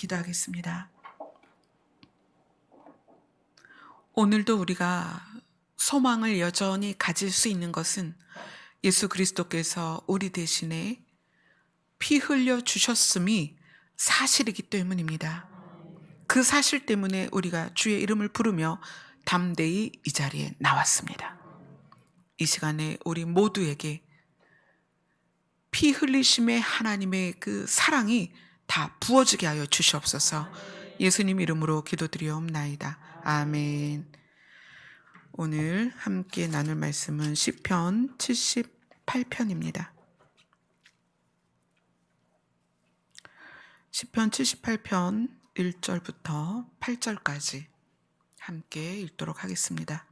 기도하겠습니다. 오늘도 우리가 소망을 여전히 가질 수 있는 것은 예수 그리스도께서 우리 대신에 피 흘려 주셨음이 사실이기 때문입니다. 그 사실 때문에 우리가 주의 이름을 부르며 담대히 이 자리에 나왔습니다. 이 시간에 우리 모두에게 피 흘리심의 하나님의 그 사랑이 다 부어지게 하여 주시옵소서. 예수님 이름으로 기도드리옵나이다. 아멘. 오늘 함께 나눌 말씀은 시편 78편입니다. 시편 78편 1절부터 8절까지 함께 읽도록 하겠습니다.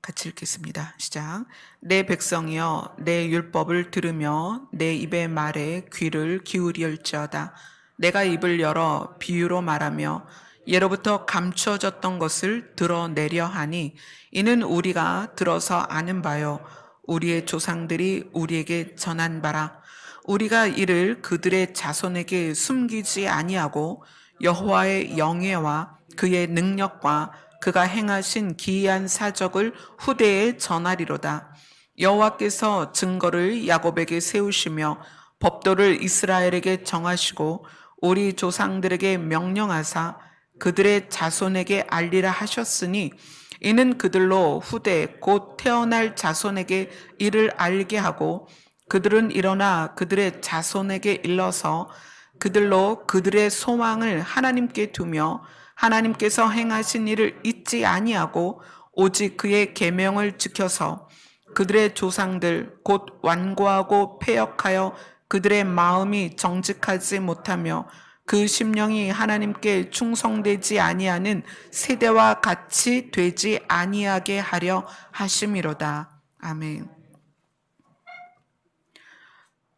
같이 읽겠습니다. 시작. 내 백성이여 내 율법을 들으며 내 입의 말에 귀를 기울일지어다. 내가 입을 열어 비유로 말하며 예로부터 감추어졌던 것을 드러내려 하니 이는 우리가 들어서 아는 바요 우리의 조상들이 우리에게 전한 바라. 우리가 이를 그들의 자손에게 숨기지 아니하고 여호와의 영예와 그의 능력과 그가 행하신 기이한 사적을 후대에 전하리로다. 여호와께서 증거를 야곱에게 세우시며 법도를 이스라엘에게 정하시고 우리 조상들에게 명령하사 그들의 자손에게 알리라 하셨으니 이는 그들로 후대 곧 태어날 자손에게 이를 알게 하고 그들은 일어나 그들의 자손에게 일러서 그들로 그들의 소망을 하나님께 두며 하나님께서 행하신 일을 잊지 아니하고 오직 그의 계명을 지켜서 그들의 조상들 곧 완고하고 패역하여 그들의 마음이 정직하지 못하며 그 심령이 하나님께 충성되지 아니하는 세대와 같이 되지 아니하게 하려 하심이로다. 아멘.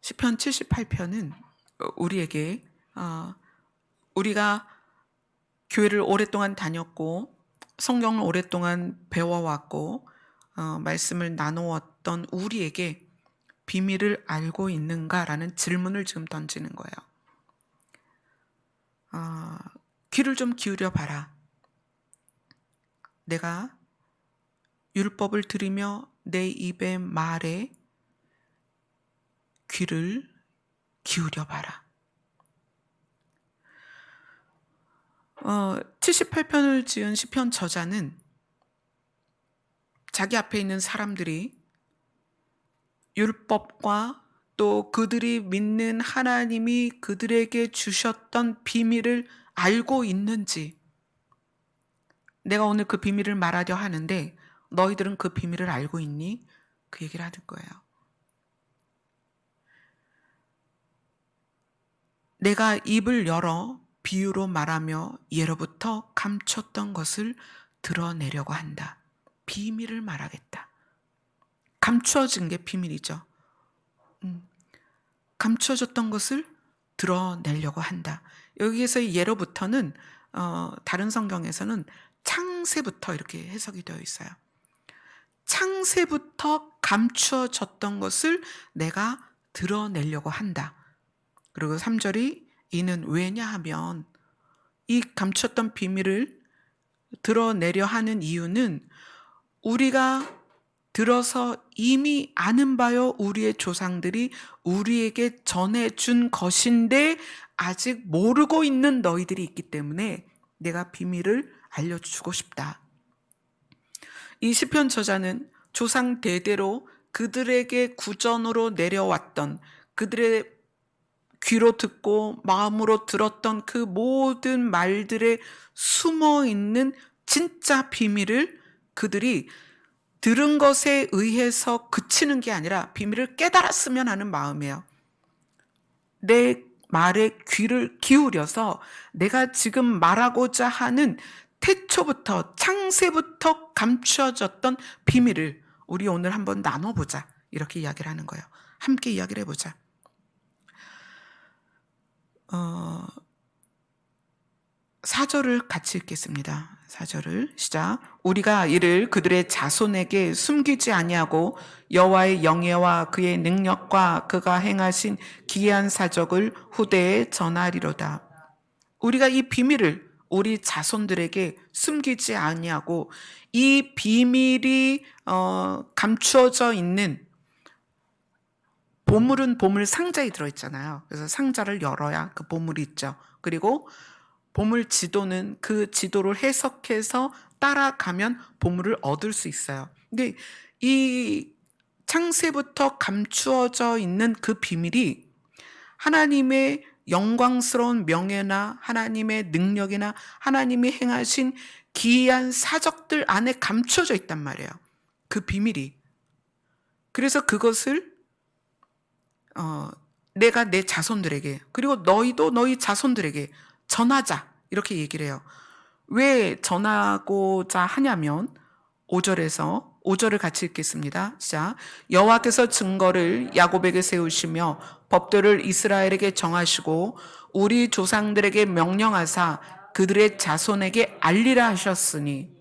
시편 78편은 우리에게 우리가 교회를 오랫동안 다녔고 성경을 오랫동안 배워왔고 말씀을 나누었던 우리에게 비밀을 알고 있는가라는 질문을 지금 던지는 거예요. 귀를 좀 기울여 봐라. 내가 율법을 들으며 내 입의 말에 귀를 기울여 봐라. 78편을 지은 시편 저자는 자기 앞에 있는 사람들이 율법과 또 그들이 믿는 하나님이 그들에게 주셨던 비밀을 알고 있는지, 내가 오늘 그 비밀을 말하려 하는데 너희들은 그 비밀을 알고 있니? 그 얘기를 하는 거예요. 내가 입을 열어 비유로 말하며 예로부터 감췄던 것을 드러내려고 한다. 비밀을 말하겠다. 감추어진 게 비밀이죠. 감추어졌던 것을 드러내려고 한다. 여기에서 예로부터는 다른 성경에서는 창세부터 이렇게 해석이 되어 있어요. 창세부터 감추어졌던 것을 내가 드러내려고 한다. 그리고 3절이 이는 왜냐하면 이 감췄던 비밀을 드러내려 하는 이유는 우리가 들어서 이미 아는 바요 우리의 조상들이 우리에게 전해준 것인데 아직 모르고 있는 너희들이 있기 때문에 내가 비밀을 알려주고 싶다. 이 시편 저자는 조상 대대로 그들에게 구전으로 내려왔던 그들의 귀로 듣고 마음으로 들었던 그 모든 말들에 숨어 있는 진짜 비밀을 그들이 들은 것에 의해서 그치는 게 아니라 비밀을 깨달았으면 하는 마음이에요. 내 말에 귀를 기울여서 내가 지금 말하고자 하는 태초부터 창세부터 감추어졌던 비밀을 우리 오늘 한번 나눠보자. 이렇게 이야기를 하는 거예요. 함께 이야기를 해보자. 4절을 같이 읽겠습니다. 4절을 시작. 우리가 이를 그들의 자손에게 숨기지 아니하고 여호와의 영예와 그의 능력과 그가 행하신 기이한 사적을 후대에 전하리로다. 우리가 이 비밀을 우리 자손들에게 숨기지 아니하고 이 비밀이 감추어져 있는 보물은 보물 상자에 들어있잖아요. 그래서 상자를 열어야 그 보물이 있죠. 그리고 보물 지도는 그 지도를 해석해서 따라가면 보물을 얻을 수 있어요. 근데 이 창세부터 감추어져 있는 그 비밀이 하나님의 영광스러운 명예나 하나님의 능력이나 하나님이 행하신 기이한 사적들 안에 감춰져 있단 말이에요. 그 비밀이. 그래서 그것을 내가 내 자손들에게, 그리고 너희도 너희 자손들에게 전하자, 이렇게 얘기를 해요. 왜 전하고자 하냐면 5절을 같이 읽겠습니다. 자, 여호와께서 증거를 야곱에게 세우시며 법도를 이스라엘에게 정하시고 우리 조상들에게 명령하사 그들의 자손에게 알리라 하셨으니.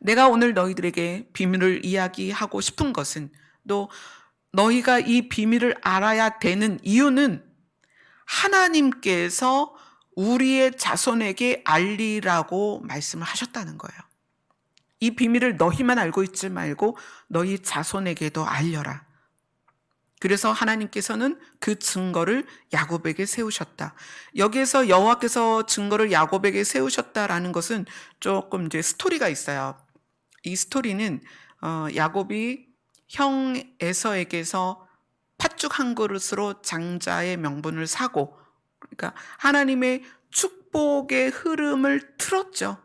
내가 오늘 너희들에게 비밀을 이야기하고 싶은 것은, 또 너희가 이 비밀을 알아야 되는 이유는 하나님께서 우리의 자손에게 알리라고 말씀을 하셨다는 거예요. 이 비밀을 너희만 알고 있지 말고 너희 자손에게도 알려라. 그래서 하나님께서는 그 증거를 야곱에게 세우셨다. 여기에서 여호와께서 증거를 야곱에게 세우셨다라는 것은 조금 이제 스토리가 있어요. 이 스토리는 야곱이 형 에서에게서 팥죽 한 그릇으로 장자의 명분을 사고, 그러니까 하나님의 축복의 흐름을 틀었죠.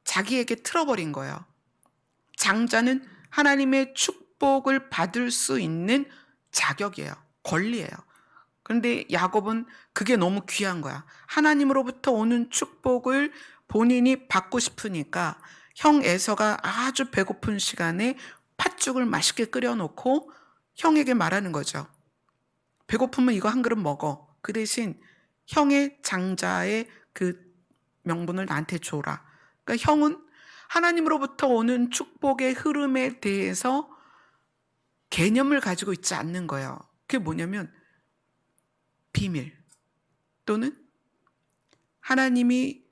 자기에게 틀어버린 거예요. 장자는 하나님의 축복을 받을 수 있는 자격이에요. 권리예요. 그런데 야곱은 그게 너무 귀한 거야. 하나님으로부터 오는 축복을 본인이 받고 싶으니까 형 에서가 아주 배고픈 시간에 팥죽을 맛있게 끓여놓고 형에게 말하는 거죠. 배고프면 이거 한 그릇 먹어. 그 대신 형의 장자의 그 명분을 나한테 줘라. 그러니까 형은 하나님으로부터 오는 축복의 흐름에 대해서 개념을 가지고 있지 않는 거예요. 그게 뭐냐면 비밀, 또는 하나님이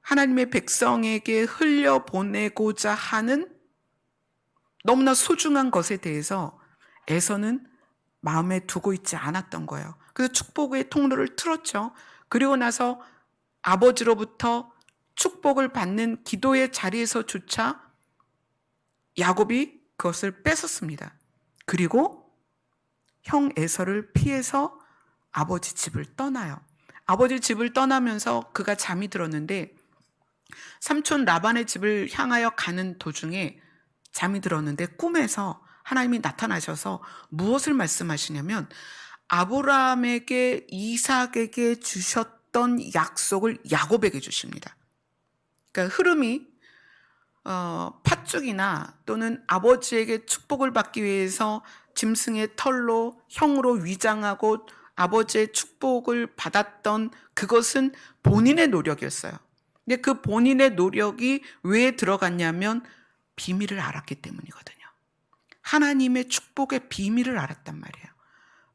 하나님의 백성에게 흘려보내고자 하는 너무나 소중한 것에 대해서 에서는 마음에 두고 있지 않았던 거예요. 그래서 축복의 통로를 틀었죠. 그리고 나서 아버지로부터 축복을 받는 기도의 자리에서조차 야곱이 그것을 뺏었습니다. 그리고 형 에서를 피해서 아버지 집을 떠나요. 아버지 집을 떠나면서 그가 잠이 들었는데, 삼촌 라반의 집을 향하여 가는 도중에 잠이 들었는데 꿈에서 하나님이 나타나셔서 무엇을 말씀하시냐면 아브라함에게, 이삭에게 주셨던 약속을 야곱에게 주십니다. 그러니까 흐름이 팥죽이나 또는 아버지에게 축복을 받기 위해서 짐승의 털로 형으로 위장하고 아버지의 축복을 받았던 그것은 본인의 노력이었어요. 근데 그 본인의 노력이 왜 들어갔냐면 비밀을 알았기 때문이거든요. 하나님의 축복의 비밀을 알았단 말이에요.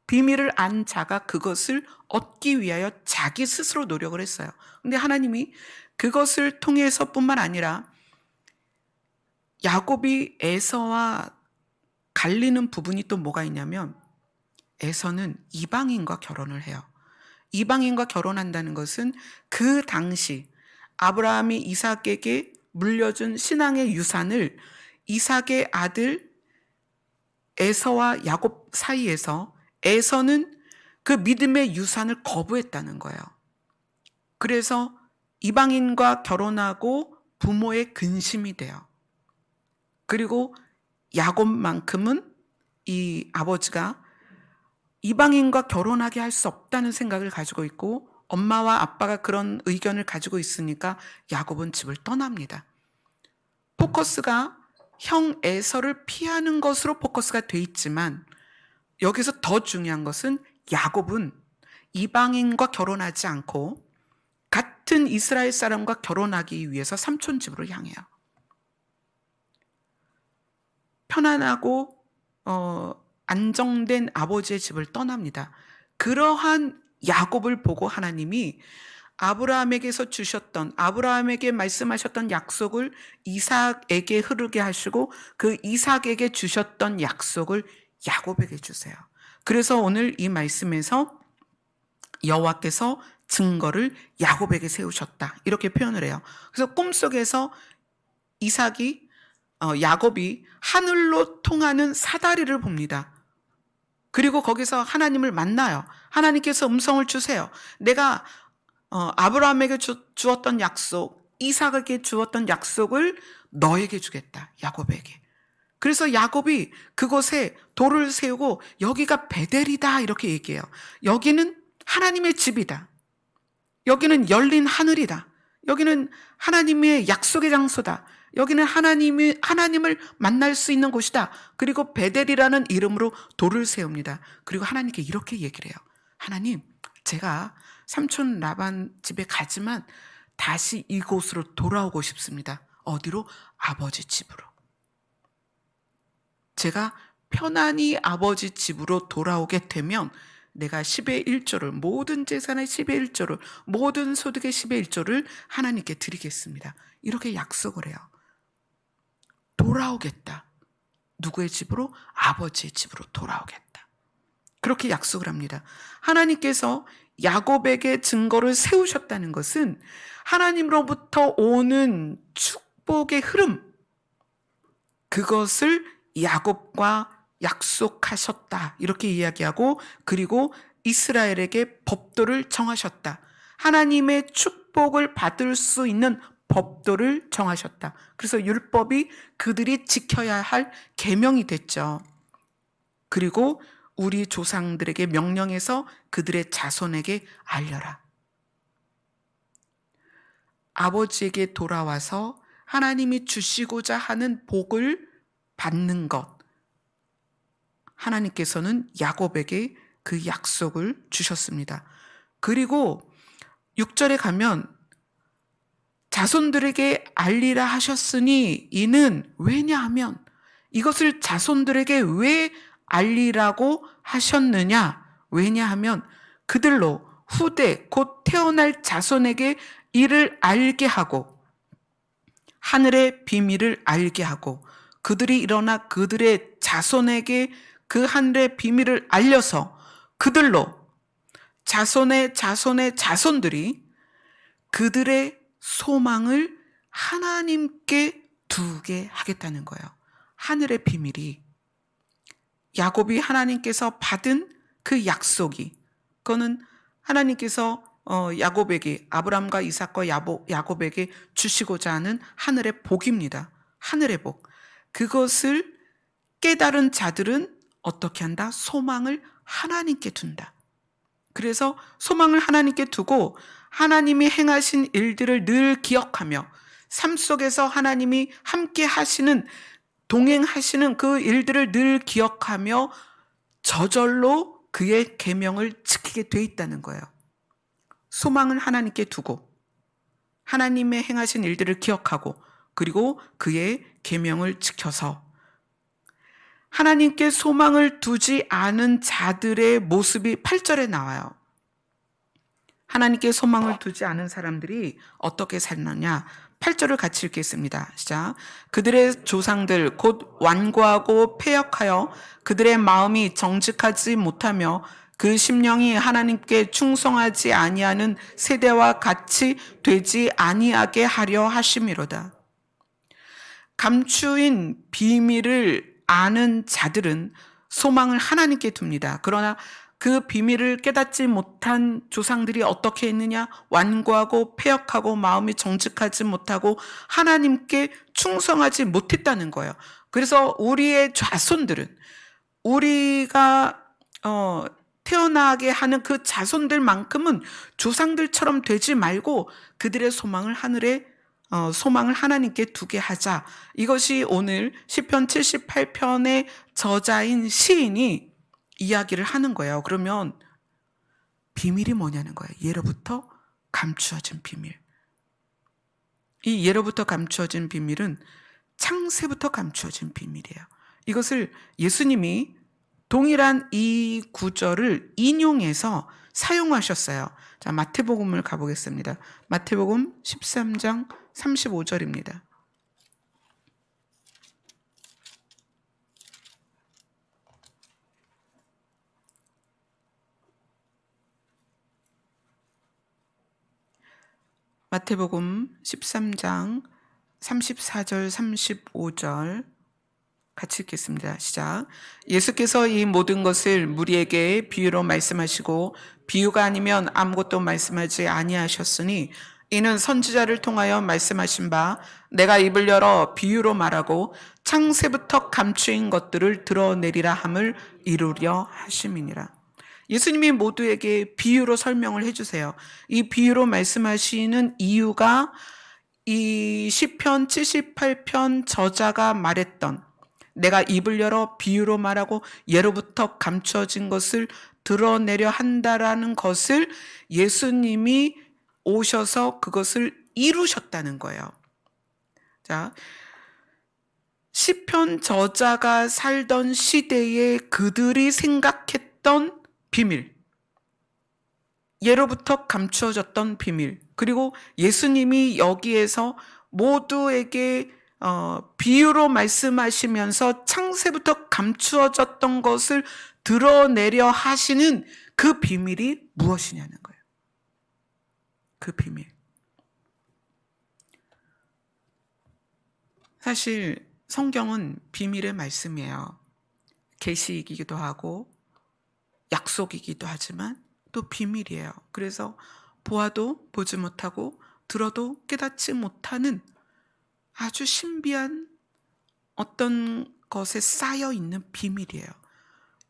비밀을 안 자가 그것을 얻기 위하여 자기 스스로 노력을 했어요. 근데 하나님이 그것을 통해서뿐만 아니라 야곱이 에서와 갈리는 부분이 또 뭐가 있냐면, 에서는 이방인과 결혼을 해요. 이방인과 결혼한다는 것은 그 당시 아브라함이 이삭에게 물려준 신앙의 유산을 이삭의 아들 에서와 야곱 사이에서 에서는 그 믿음의 유산을 거부했다는 거예요. 그래서 이방인과 결혼하고 부모의 근심이 돼요. 그리고 야곱만큼은 이 아버지가 이방인과 결혼하게 할 수 없다는 생각을 가지고 있고 엄마와 아빠가 그런 의견을 가지고 있으니까 야곱은 집을 떠납니다. 포커스가 형 에서를 피하는 것으로 포커스가 돼 있지만 여기서 더 중요한 것은 야곱은 이방인과 결혼하지 않고 갓 같은 이스라엘 사람과 결혼하기 위해서 삼촌 집으로 향해요. 편안하고 안정된 아버지의 집을 떠납니다. 그러한 야곱을 보고 하나님이 아브라함에게서 주셨던, 아브라함에게 말씀하셨던 약속을 이삭에게 흐르게 하시고 그 이삭에게 주셨던 약속을 야곱에게 주세요. 그래서 오늘 이 말씀에서 여호와께서 증거를 야곱에게 세우셨다, 이렇게 표현을 해요. 그래서 꿈속에서 야곱이 하늘로 통하는 사다리를 봅니다. 그리고 거기서 하나님을 만나요. 하나님께서 음성을 주세요. 내가 아브라함에게 주었던 약속, 이삭에게 주었던 약속을 너에게 주겠다, 야곱에게. 그래서 야곱이 그곳에 돌을 세우고 여기가 베델이다, 이렇게 얘기해요. 여기는 하나님의 집이다. 여기는 열린 하늘이다. 여기는 하나님의 약속의 장소다. 여기는 하나님을 만날 수 있는 곳이다. 그리고 베델이라는 이름으로 돌을 세웁니다. 그리고 하나님께 이렇게 얘기를 해요. 하나님, 제가 삼촌 라반 집에 가지만 다시 이곳으로 돌아오고 싶습니다. 어디로? 아버지 집으로. 제가 편안히 아버지 집으로 돌아오게 되면 내가 10의 1조를, 모든 재산의 10의 1조를, 모든 소득의 10의 1조를 하나님께 드리겠습니다. 이렇게 약속을 해요. 돌아오겠다. 누구의 집으로? 아버지의 집으로 돌아오겠다. 그렇게 약속을 합니다. 하나님께서 야곱에게 증거를 세우셨다는 것은 하나님으로부터 오는 축복의 흐름, 그것을 야곱과 약속하셨다, 이렇게 이야기하고, 그리고 이스라엘에게 법도를 정하셨다. 하나님의 축복을 받을 수 있는 법도를 정하셨다. 그래서 율법이 그들이 지켜야 할 계명이 됐죠. 그리고 우리 조상들에게 명령해서 그들의 자손에게 알려라. 아버지에게 돌아와서 하나님이 주시고자 하는 복을 받는 것, 하나님께서는 야곱에게 그 약속을 주셨습니다. 그리고 6절에 가면 자손들에게 알리라 하셨으니 이는, 왜냐하면, 이것을 자손들에게 왜 알리라고 하셨느냐? 왜냐하면 그들로 후대 곧 태어날 자손에게 이를 알게 하고 하늘의 비밀을 알게 하고, 그들이 일어나 그들의 자손에게 그 하늘의 비밀을 알려서 그들로 자손의 자손의 자손들이 그들의 소망을 하나님께 두게 하겠다는 거예요. 하늘의 비밀이, 야곱이 하나님께서 받은 그 약속이, 그거는 하나님께서 야곱에게, 아브람과 이삭과 야곱에게 주시고자 하는 하늘의 복입니다. 하늘의 복. 그것을 깨달은 자들은 어떻게 한다? 소망을 하나님께 둔다. 그래서 소망을 하나님께 두고 하나님이 행하신 일들을 늘 기억하며, 삶 속에서 하나님이 함께 하시는, 동행하시는 그 일들을 늘 기억하며 저절로 그의 계명을 지키게 돼 있다는 거예요. 소망을 하나님께 두고 하나님의 행하신 일들을 기억하고, 그리고 그의 계명을 지켜서, 하나님께 소망을 두지 않은 자들의 모습이 8절에 나와요. 하나님께 소망을 두지 않은 사람들이 어떻게 살느냐? 8절을 같이 읽겠습니다. 시작. 그들의 조상들 곧 완고하고 패역하여 그들의 마음이 정직하지 못하며 그 심령이 하나님께 충성하지 아니하는 세대와 같이 되지 아니하게 하려 하심이로다. 감추인 비밀을 아는 자들은 소망을 하나님께 둡니다. 그러나 그 비밀을 깨닫지 못한 조상들이 어떻게 했느냐? 완고하고 패역하고 마음이 정직하지 못하고 하나님께 충성하지 못했다는 거예요. 그래서 우리의 자손들은, 우리가 태어나게 하는 그 자손들만큼은 조상들처럼 되지 말고 그들의 소망을 소망을 하나님께 두게 하자. 이것이 오늘 시편 78편의 저자인 시인이 이야기를 하는 거예요. 그러면 비밀이 뭐냐는 거예요. 예로부터 감추어진 비밀. 이 예로부터 감추어진 비밀은 창세부터 감추어진 비밀이에요. 이것을 예수님이 동일한 이 구절을 인용해서 사용하셨어요. 자, 마태복음을 가보겠습니다. 마태복음 13장 35절입니다. 마태복음 13장 34절 35절 같이 읽겠습니다. 시작. 예수께서 이 모든 것을 무리에게 비유로 말씀하시고 비유가 아니면 아무것도 말씀하지 아니하셨으니 이는 선지자를 통하여 말씀하신 바 내가 입을 열어 비유로 말하고 창세부터 감추인 것들을 드러내리라 함을 이루려 하심이니라. 예수님이 모두에게 비유로 설명을 해주세요. 이 비유로 말씀하시는 이유가 이 시편 78편 저자가 말했던 내가 입을 열어 비유로 말하고 예로부터 감추어진 것을 드러내려 한다라는 것을 예수님이 오셔서 그것을 이루셨다는 거예요. 자, 시편 저자가 살던 시대에 그들이 생각했던 비밀, 예로부터 감추어졌던 비밀, 그리고 예수님이 여기에서 모두에게 비유로 말씀하시면서 창세부터 감추어졌던 것을 드러내려 하시는 그 비밀이 무엇이냐는 거예요. 그 비밀. 사실 성경은 비밀의 말씀이에요. 계시이기도 하고 약속이기도 하지만 또 비밀이에요. 그래서 보아도 보지 못하고 들어도 깨닫지 못하는 아주 신비한 어떤 것에 쌓여 있는 비밀이에요.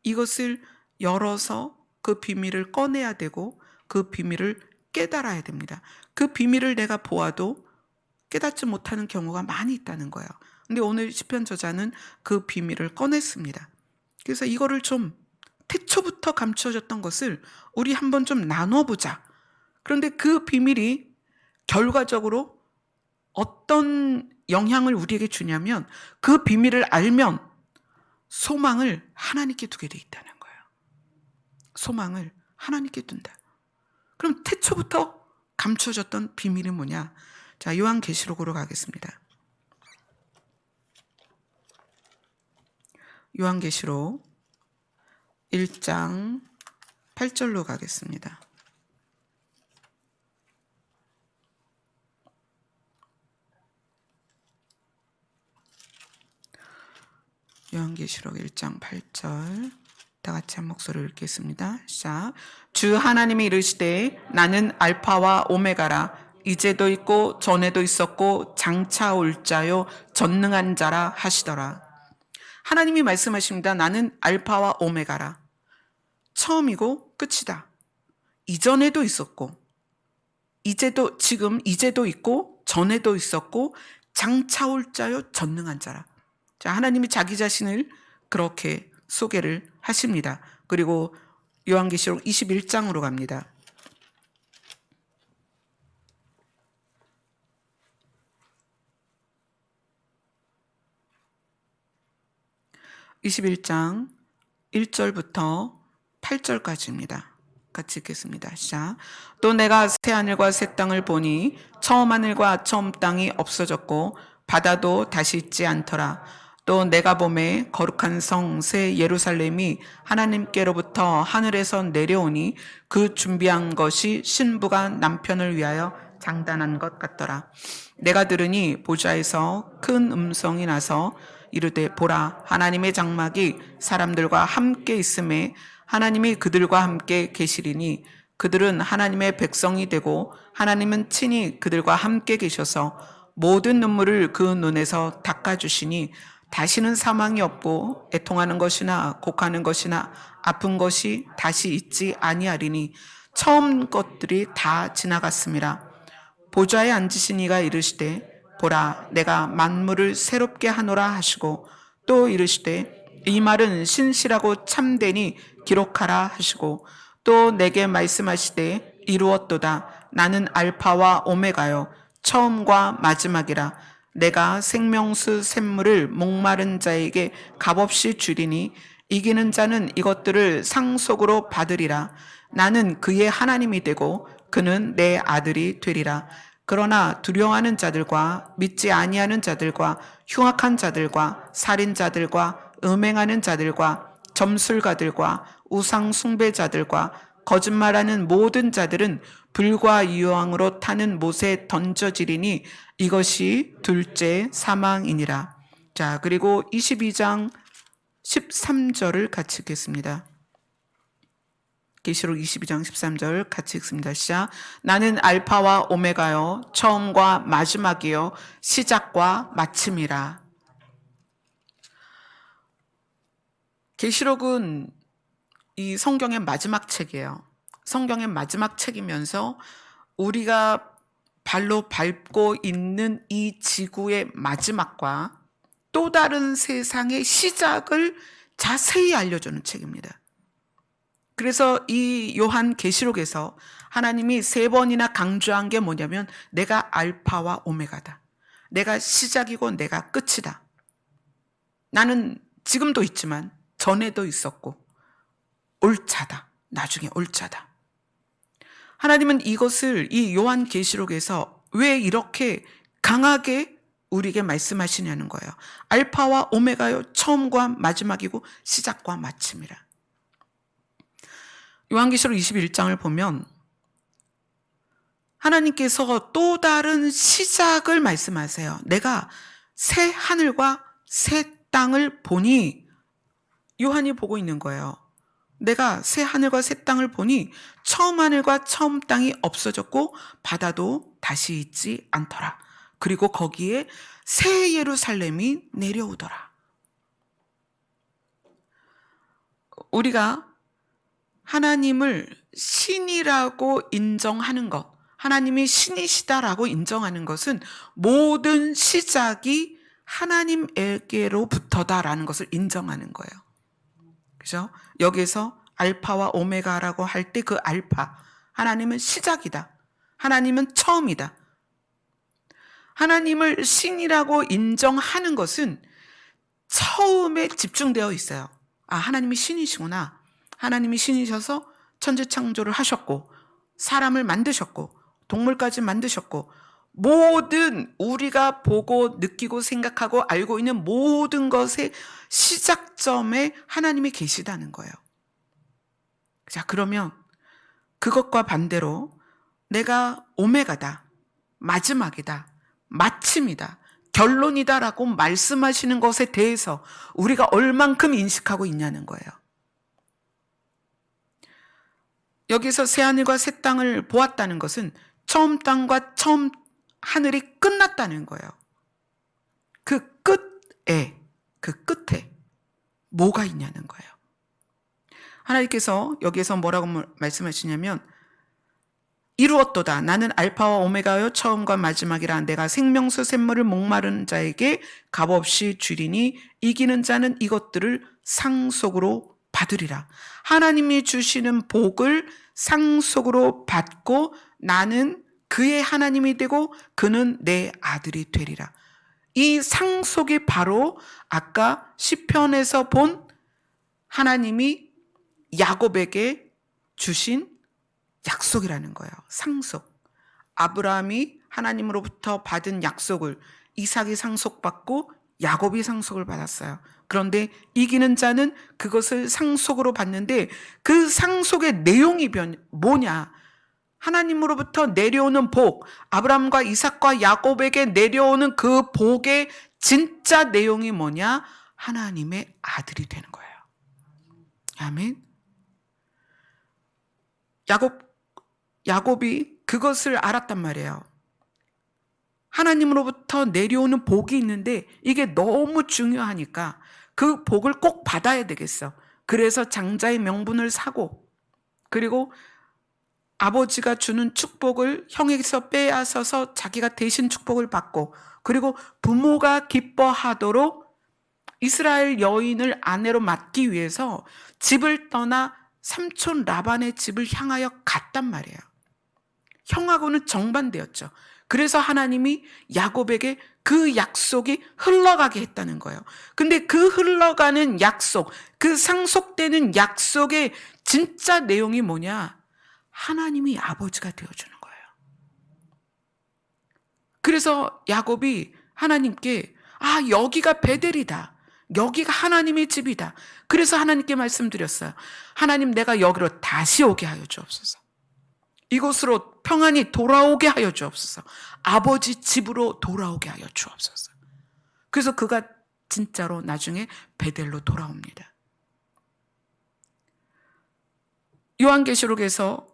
이것을 열어서 그 비밀을 꺼내야 되고 그 비밀을 깨달아야 됩니다. 그 비밀을 내가 보아도 깨닫지 못하는 경우가 많이 있다는 거예요. 근데 오늘 시편 저자는 그 비밀을 꺼냈습니다. 그래서 이거를 좀 태초부터 감추어졌던 것을 우리 한번 좀 나눠보자. 그런데 그 비밀이 결과적으로 어떤 영향을 우리에게 주냐면 그 비밀을 알면 소망을 하나님께 두게 돼 있다는 거예요. 소망을 하나님께 둔다. 그럼 태초부터 감추어졌던 비밀이 뭐냐? 자, 요한계시록으로 가겠습니다. 요한계시록 1장 8절로 가겠습니다. 요한계시록 1장 8절 다 같이 한 목소리를 읽겠습니다. 시작. 주 하나님이 이르시되 나는 알파와 오메가라 이제도 있고 전에도 있었고 장차 올 자요 전능한 자라 하시더라. 하나님이 말씀하십니다. 나는 알파와 오메가라. 처음이고 끝이다. 이전에도 있었고 이제도 있고 전에도 있었고 장차 올 자요 전능한 자라. 자, 하나님이 자기 자신을 그렇게 소개를 하십니다. 그리고 요한계시록 21장으로 갑니다. (21장) 1절부터 8절까지입니다. 같이 읽겠습니다. 시작. 또 내가 새 하늘과 새 땅을 보니 처음 하늘과 처음 땅이 없어졌고 바다도 다시 있지 않더라. 또 내가 보매 거룩한 성 새 예루살렘이 하나님께로부터 하늘에서 내려오니 그 준비한 것이 신부가 남편을 위하여 장단한 것 같더라. 내가 들으니 보좌에서 큰 음성이 나서 이르되 보라 하나님의 장막이 사람들과 함께 있음에 하나님이 그들과 함께 계시리니 그들은 하나님의 백성이 되고 하나님은 친히 그들과 함께 계셔서 모든 눈물을 그 눈에서 닦아주시니 다시는 사망이 없고 애통하는 것이나 곡하는 것이나 아픈 것이 다시 있지 아니하리니 처음 것들이 다 지나갔음이라. 보좌에 앉으신 이가 이르시되 보라 내가 만물을 새롭게 하노라 하시고 또 이르시되 이 말은 신실하고 참되니 기록하라 하시고 또 내게 말씀하시되 이루었도다. 나는 알파와 오메가요 처음과 마지막이라. 내가 생명수 샘물을 목마른 자에게 값없이 주리니 이기는 자는 이것들을 상속으로 받으리라. 나는 그의 하나님이 되고 그는 내 아들이 되리라. 그러나 두려워하는 자들과 믿지 아니하는 자들과 흉악한 자들과 살인자들과 음행하는 자들과 점술가들과 우상 숭배자들과 거짓말하는 모든 자들은 불과 유황으로 타는 못에 던져지리니 이것이 둘째 사망이니라. 자, 그리고 22장 13절을 같이 읽겠습니다. 계시록 22장 13절 같이 읽습니다. 시작. 나는 알파와 오메가요 처음과 마지막이요 시작과 마침이라. 계시록은 이 성경의 마지막 책이에요. 성경의 마지막 책이면서 우리가 발로 밟고 있는 이 지구의 마지막과 또 다른 세상의 시작을 자세히 알려주는 책입니다. 그래서 이 요한 계시록에서 하나님이 3번이나 강조한 게 뭐냐면 내가 알파와 오메가다. 내가 시작이고 내가 끝이다. 나는 지금도 있지만 전에도 있었고 올 차다. 나중에 올 차다. 하나님은 이것을 이 요한 계시록에서 왜 이렇게 강하게 우리에게 말씀하시냐는 거예요. 알파와 오메가요 처음과 마지막이고 시작과 마침이라. 요한계시록 21장을 보면 하나님께서 또 다른 시작을 말씀하세요. 내가 새 하늘과 새 땅을 보니, 요한이 보고 있는 거예요. 내가 새 하늘과 새 땅을 보니 처음 하늘과 처음 땅이 없어졌고 바다도 다시 있지 않더라. 그리고 거기에 새 예루살렘이 내려오더라. 우리가 하나님을 신이라고 인정하는 것, 하나님이 신이시다라고 인정하는 것은 모든 시작이 하나님에게로부터다라는 것을 인정하는 거예요. 그죠? 여기서 알파와 오메가라고 할 때 그 알파, 하나님은 시작이다. 하나님은 처음이다. 하나님을 신이라고 인정하는 것은 처음에 집중되어 있어요. 아, 하나님이 신이시구나. 하나님이 신이셔서 천지창조를 하셨고 사람을 만드셨고 동물까지 만드셨고 모든 우리가 보고 느끼고 생각하고 알고 있는 모든 것의 시작점에 하나님이 계시다는 거예요. 자, 그러면 그것과 반대로 내가 오메가다, 마지막이다, 마침이다, 결론이다라고 말씀하시는 것에 대해서 우리가 얼만큼 인식하고 있냐는 거예요. 여기서 새하늘과 새 땅을 보았다는 것은 처음 땅과 처음 하늘이 끝났다는 거예요. 그 끝에 뭐가 있냐는 거예요. 하나님께서 여기에서 뭐라고 말씀하시냐면 이루었도다. 나는 알파와 오메가요 처음과 마지막이라. 내가 생명수 샘물을 목마른 자에게 값없이 주리니 이기는 자는 이것들을 상속으로 받으리라. 하나님이 주시는 복을 상속으로 받고 나는 그의 하나님이 되고 그는 내 아들이 되리라. 이 상속이 바로 아까 시편에서 본 하나님이 야곱에게 주신 약속이라는 거예요. 상속. 아브라함이 하나님으로부터 받은 약속을 이삭이 상속받고 야곱이 상속을 받았어요. 그런데 이기는 자는 그것을 상속으로 받는데 그 상속의 내용이 뭐냐? 하나님으로부터 내려오는 복, 아브라함과 이삭과 야곱에게 내려오는 그 복의 진짜 내용이 뭐냐? 하나님의 아들이 되는 거예요. 아멘. 야곱이 그것을 알았단 말이에요. 하나님으로부터 내려오는 복이 있는데 이게 너무 중요하니까 그 복을 꼭 받아야 되겠어. 그래서 장자의 명분을 사고 그리고 아버지가 주는 축복을 형에게서 빼앗아서 자기가 대신 축복을 받고 그리고 부모가 기뻐하도록 이스라엘 여인을 아내로 맡기 위해서 집을 떠나 삼촌 라반의 집을 향하여 갔단 말이에요. 형하고는 정반대였죠. 그래서 하나님이 야곱에게 그 약속이 흘러가게 했다는 거예요. 근데 그 흘러가는 약속, 그 상속되는 약속의 진짜 내용이 뭐냐? 하나님이 아버지가 되어주는 거예요. 그래서 야곱이 하나님께 여기가 베델이다. 여기가 하나님의 집이다. 그래서 하나님께 말씀드렸어요. 하나님, 내가 여기로 다시 오게 하여 주옵소서. 이곳으로 평안히 돌아오게 하여 주옵소서. 아버지 집으로 돌아오게 하여 주옵소서. 그래서 그가 진짜로 나중에 베델로 돌아옵니다. 요한계시록에서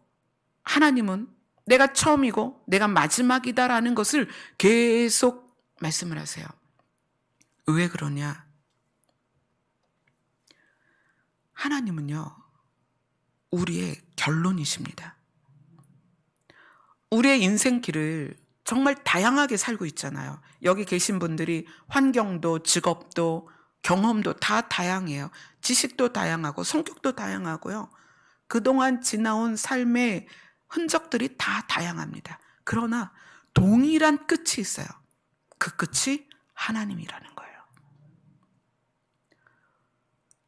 하나님은 내가 처음이고 내가 마지막이다라는 것을 계속 말씀을 하세요. 왜 그러냐? 하나님은요, 우리의 결론이십니다. 우리의 인생길을 정말 다양하게 살고 있잖아요. 여기 계신 분들이 환경도 직업도 경험도 다 다양해요. 지식도 다양하고 성격도 다양하고요. 그동안 지나온 삶의 흔적들이 다 다양합니다. 그러나 동일한 끝이 있어요. 그 끝이 하나님이라는 거예요.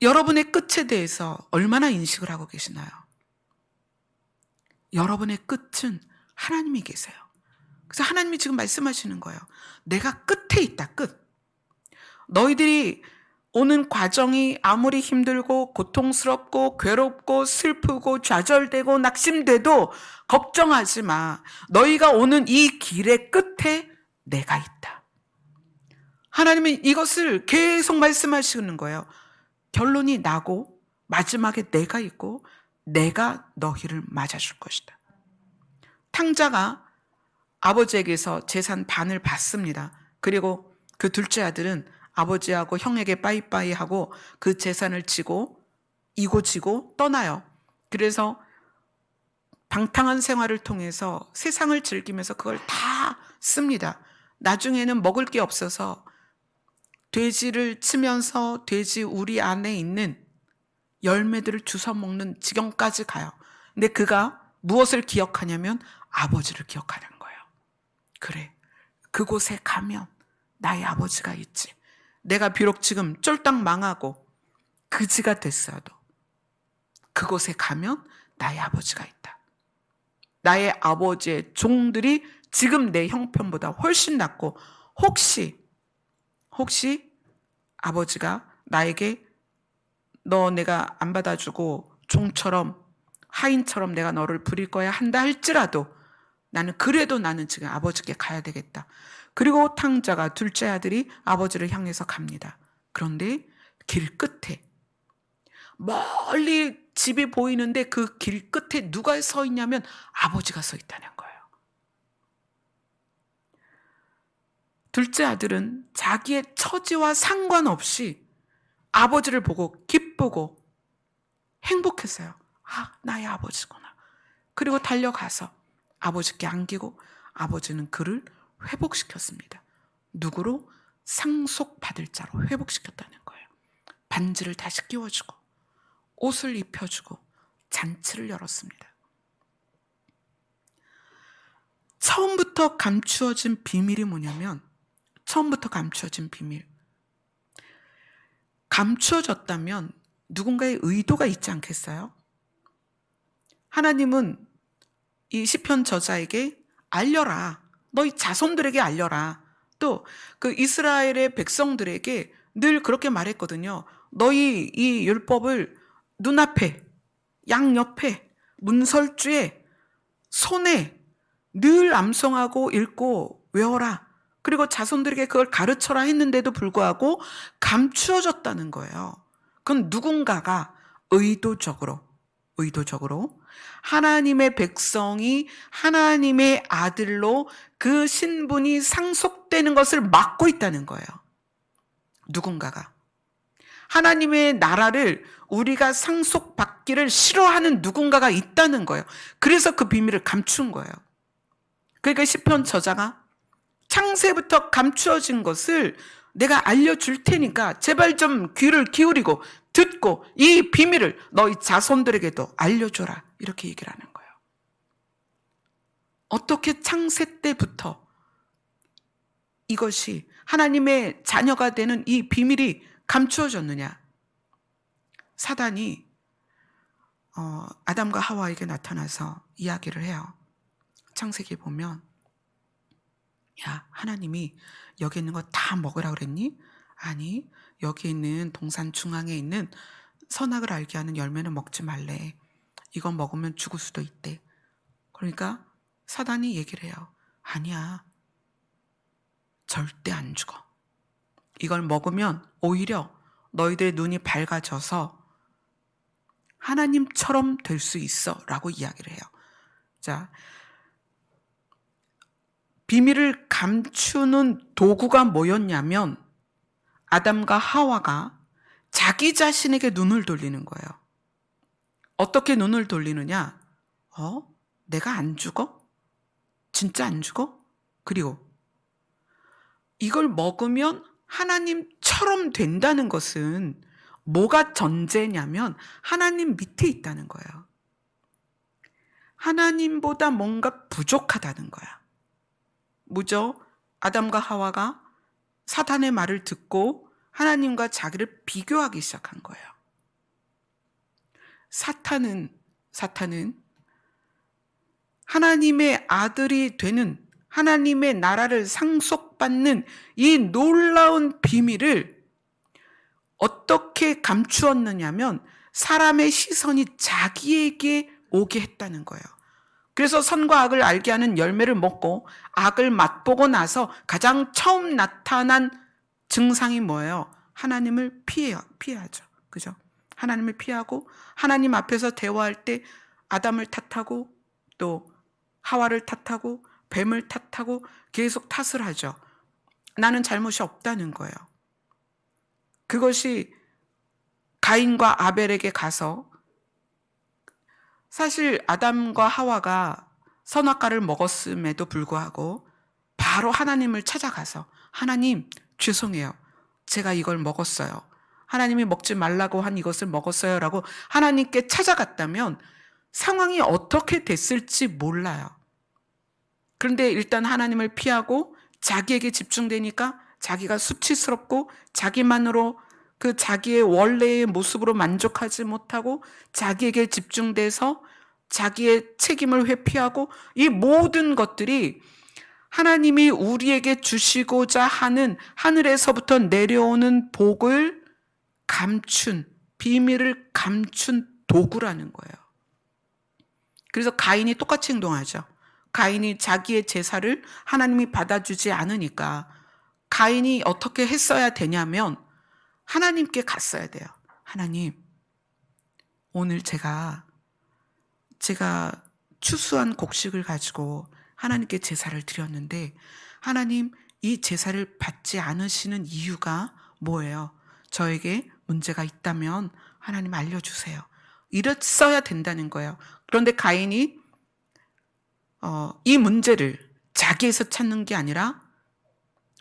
여러분의 끝에 대해서 얼마나 인식을 하고 계시나요? 여러분의 끝은 하나님이 계세요. 그래서 하나님이 지금 말씀하시는 거예요. 내가 끝에 있다, 끝. 너희들이 오는 과정이 아무리 힘들고 고통스럽고 괴롭고 슬프고 좌절되고 낙심돼도 걱정하지 마. 너희가 오는 이 길의 끝에 내가 있다. 하나님은 이것을 계속 말씀하시는 거예요. 결론이 나고 마지막에 내가 있고 내가 너희를 맞아줄 것이다. 탕자가 아버지에게서 재산 반을 받습니다. 그리고 그 둘째 아들은 아버지하고 형에게 빠이빠이 하고 그 재산을 지고 이고지고 떠나요. 그래서 방탕한 생활을 통해서 세상을 즐기면서 그걸 다 씁니다. 나중에는 먹을 게 없어서 돼지를 치면서 돼지 우리 안에 있는 열매들을 주워 먹는 지경까지 가요. 근데 그가 무엇을 기억하냐면 아버지를 기억하는 거예요. 그래, 그곳에 가면 나의 아버지가 있지. 내가 비록 지금 쫄딱 망하고 그지가 됐어도 그곳에 가면 나의 아버지가 있다. 나의 아버지의 종들이 지금 내 형편보다 훨씬 낫고 혹시 아버지가 나에게 너 내가 안 받아주고 종처럼 하인처럼 내가 너를 부릴 거야 한다 할지라도 그래도 나는 지금 아버지께 가야 되겠다. 그리고 탕자가 둘째 아들이 아버지를 향해서 갑니다. 그런데 길 끝에 멀리 집이 보이는데 그 길 끝에 누가 서 있냐면 아버지가 서 있다는 거예요. 둘째 아들은 자기의 처지와 상관없이 아버지를 보고 기쁘고 행복했어요. 나의 아버지구나. 그리고 달려가서 아버지께 안기고 아버지는 그를 회복시켰습니다. 누구로? 상속받을 자로 회복시켰다는 거예요. 반지를 다시 끼워주고 옷을 입혀주고 잔치를 열었습니다. 처음부터 감추어진 비밀이 뭐냐면 감추어졌다면 누군가의 의도가 있지 않겠어요? 하나님은 이 시편 저자에게 알려라. 너희 자손들에게 알려라. 또 그 이스라엘의 백성들에게 늘 그렇게 말했거든요. 너희 이 율법을 눈앞에, 양옆에, 문설주에, 손에 늘 암송하고 읽고 외워라. 그리고 자손들에게 그걸 가르쳐라 했는데도 불구하고 감추어졌다는 거예요. 그건 누군가가 의도적으로 하나님의 백성이 하나님의 아들로 그 신분이 상속되는 것을 막고 있다는 거예요. 누군가가. 하나님의 나라를 우리가 상속받기를 싫어하는 누군가가 있다는 거예요. 그래서 그 비밀을 감춘 거예요. 그러니까 시편 저자가 창세부터 감추어진 것을 내가 알려줄 테니까 제발 좀 귀를 기울이고 듣고 이 비밀을 너희 자손들에게도 알려줘라. 이렇게 얘기를 하는 거예요. 어떻게 창세 때부터 이것이 하나님의 자녀가 되는 이 비밀이 감추어졌느냐? 사단이 아담과 하와에게 나타나서 이야기를 해요. 창세기 보면, 야, 하나님이 여기 있는 거 다 먹으라 그랬니? 아니, 여기 있는 동산 중앙에 있는 선악을 알게 하는 열매는 먹지 말래. 이건 먹으면 죽을 수도 있대. 그러니까 사단이 얘기를 해요. 아니야, 절대 안 죽어. 이걸 먹으면 오히려 너희들의 눈이 밝아져서 하나님처럼 될 수 있어 라고 이야기를 해요. 자, 비밀을 감추는 도구가 뭐였냐면 아담과 하와가 자기 자신에게 눈을 돌리는 거예요. 어떻게 눈을 돌리느냐? 내가 안 죽어? 진짜 안 죽어? 그리고 이걸 먹으면 하나님처럼 된다는 것은 뭐가 전제냐면 하나님 밑에 있다는 거예요. 하나님보다 뭔가 부족하다는 거야. 뭐죠? 아담과 하와가 사탄의 말을 듣고 하나님과 자기를 비교하기 시작한 거예요. 사탄은 하나님의 아들이 되는, 하나님의 나라를 상속받는 이 놀라운 비밀을 어떻게 감추었느냐면 사람의 시선이 자기에게 오게 했다는 거예요. 그래서 선과 악을 알게 하는 열매를 먹고 악을 맛보고 나서 가장 처음 나타난 증상이 뭐예요? 하나님을 피하죠. 그죠? 하나님을 피하고 하나님 앞에서 대화할 때 아담을 탓하고 또 하와를 탓하고 뱀을 탓하고 계속 탓을 하죠. 나는 잘못이 없다는 거예요. 그것이 가인과 아벨에게 가서, 사실 아담과 하와가 선악과를 먹었음에도 불구하고 바로 하나님을 찾아가서 하나님 죄송해요. 제가 이걸 먹었어요. 하나님이 먹지 말라고 한 이것을 먹었어요 라고 하나님께 찾아갔다면 상황이 어떻게 됐을지 몰라요. 그런데 일단 하나님을 피하고 자기에게 집중되니까 자기가 수치스럽고 자기만으로 그 자기의 원래의 모습으로 만족하지 못하고 자기에게 집중돼서 자기의 책임을 회피하고 이 모든 것들이 하나님이 우리에게 주시고자 하는 하늘에서부터 내려오는 복을 감춘, 비밀을 감춘 도구라는 거예요. 그래서 가인이 똑같이 행동하죠. 가인이 자기의 제사를 하나님이 받아주지 않으니까 가인이 어떻게 했어야 되냐면 하나님께 갔어야 돼요. 하나님, 오늘 제가 추수한 곡식을 가지고 하나님께 제사를 드렸는데 하나님 이 제사를 받지 않으시는 이유가 뭐예요? 저에게 문제가 있다면 하나님 알려주세요. 이랬어야 된다는 거예요. 그런데 가인이 이 문제를 자기에서 찾는 게 아니라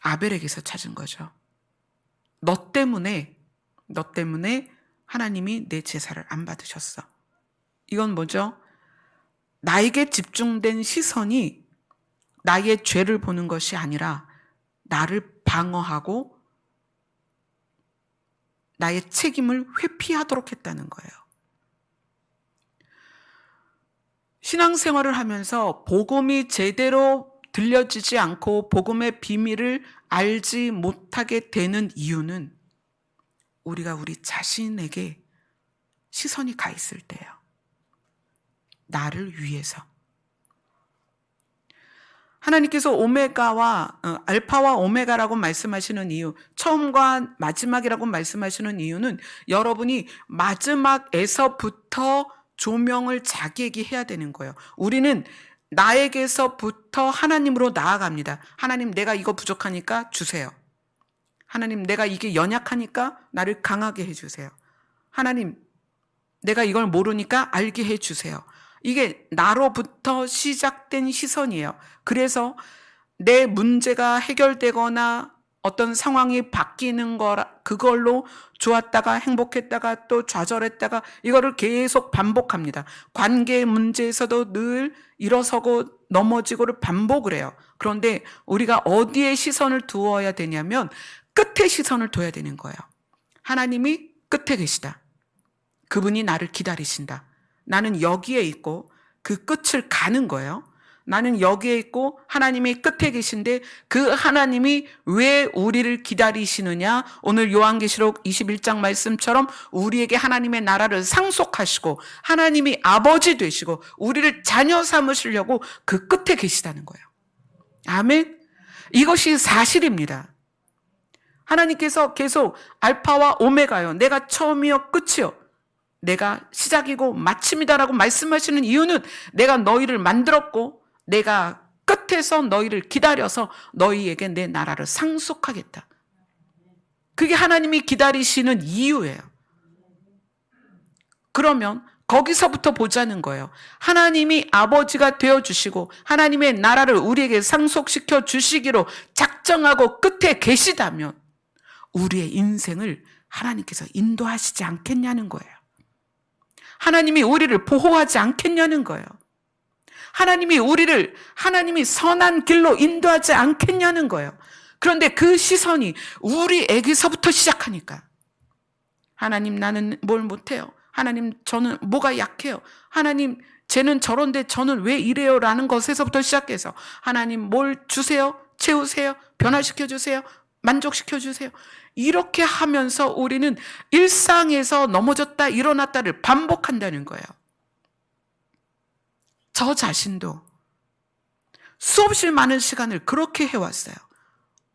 아벨에게서 찾은 거죠. 너 때문에 하나님이 내 제사를 안 받으셨어. 이건 뭐죠? 나에게 집중된 시선이 나의 죄를 보는 것이 아니라 나를 방어하고 나의 책임을 회피하도록 했다는 거예요. 신앙생활을 하면서 복음이 제대로 들려지지 않고 복음의 비밀을 알지 못하게 되는 이유는 우리가 우리 자신에게 시선이 가 있을 때예요. 나를 위해서. 하나님께서 알파와 오메가라고 말씀하시는 이유, 처음과 마지막이라고 말씀하시는 이유는 여러분이 마지막에서부터 조명을 자기에게 해야 되는 거예요. 우리는 나에게서부터 하나님으로 나아갑니다. 하나님, 내가 이거 부족하니까 주세요. 하나님, 내가 이게 연약하니까 나를 강하게 해주세요. 하나님, 내가 이걸 모르니까 알게 해주세요. 이게 나로부터 시작된 시선이에요. 그래서 내 문제가 해결되거나 어떤 상황이 바뀌는 거라 그걸로 좋았다가 행복했다가 또 좌절했다가 이거를 계속 반복합니다. 관계 문제에서도 늘 일어서고 넘어지고를 반복을 해요. 그런데 우리가 어디에 시선을 두어야 되냐면 끝에 시선을 둬야 되는 거예요. 하나님이 끝에 계시다. 그분이 나를 기다리신다. 나는 여기에 있고 그 끝을 가는 거예요. 나는 여기에 있고 하나님이 끝에 계신데 그 하나님이 왜 우리를 기다리시느냐? 오늘 요한계시록 21장 말씀처럼 우리에게 하나님의 나라를 상속하시고 하나님이 아버지 되시고 우리를 자녀 삼으시려고 그 끝에 계시다는 거예요. 아멘. 이것이 사실입니다. 하나님께서 계속 알파와 오메가요. 내가 처음이요 끝이요. 내가 시작이고 마침이다라고 말씀하시는 이유는 내가 너희를 만들었고 내가 끝에서 너희를 기다려서 너희에게 내 나라를 상속하겠다. 그게 하나님이 기다리시는 이유예요. 그러면 거기서부터 보자는 거예요. 하나님이 아버지가 되어주시고 하나님의 나라를 우리에게 상속시켜 주시기로 작정하고 끝에 계시다면 우리의 인생을 하나님께서 인도하시지 않겠냐는 거예요. 하나님이 우리를 보호하지 않겠냐는 거예요. 하나님이 우리를 하나님이 선한 길로 인도하지 않겠냐는 거예요. 그런데 그 시선이 우리에게서부터 시작하니까 하나님 나는 뭘 못해요. 하나님 저는 뭐가 약해요. 하나님 쟤는 저런데 저는 왜 이래요? 라는 것에서부터 시작해서 하나님 뭘 주세요. 채우세요. 변화시켜 주세요. 만족시켜 주세요. 이렇게 하면서 우리는 일상에서 넘어졌다 일어났다를 반복한다는 거예요. 저 자신도 수없이 많은 시간을 그렇게 해왔어요.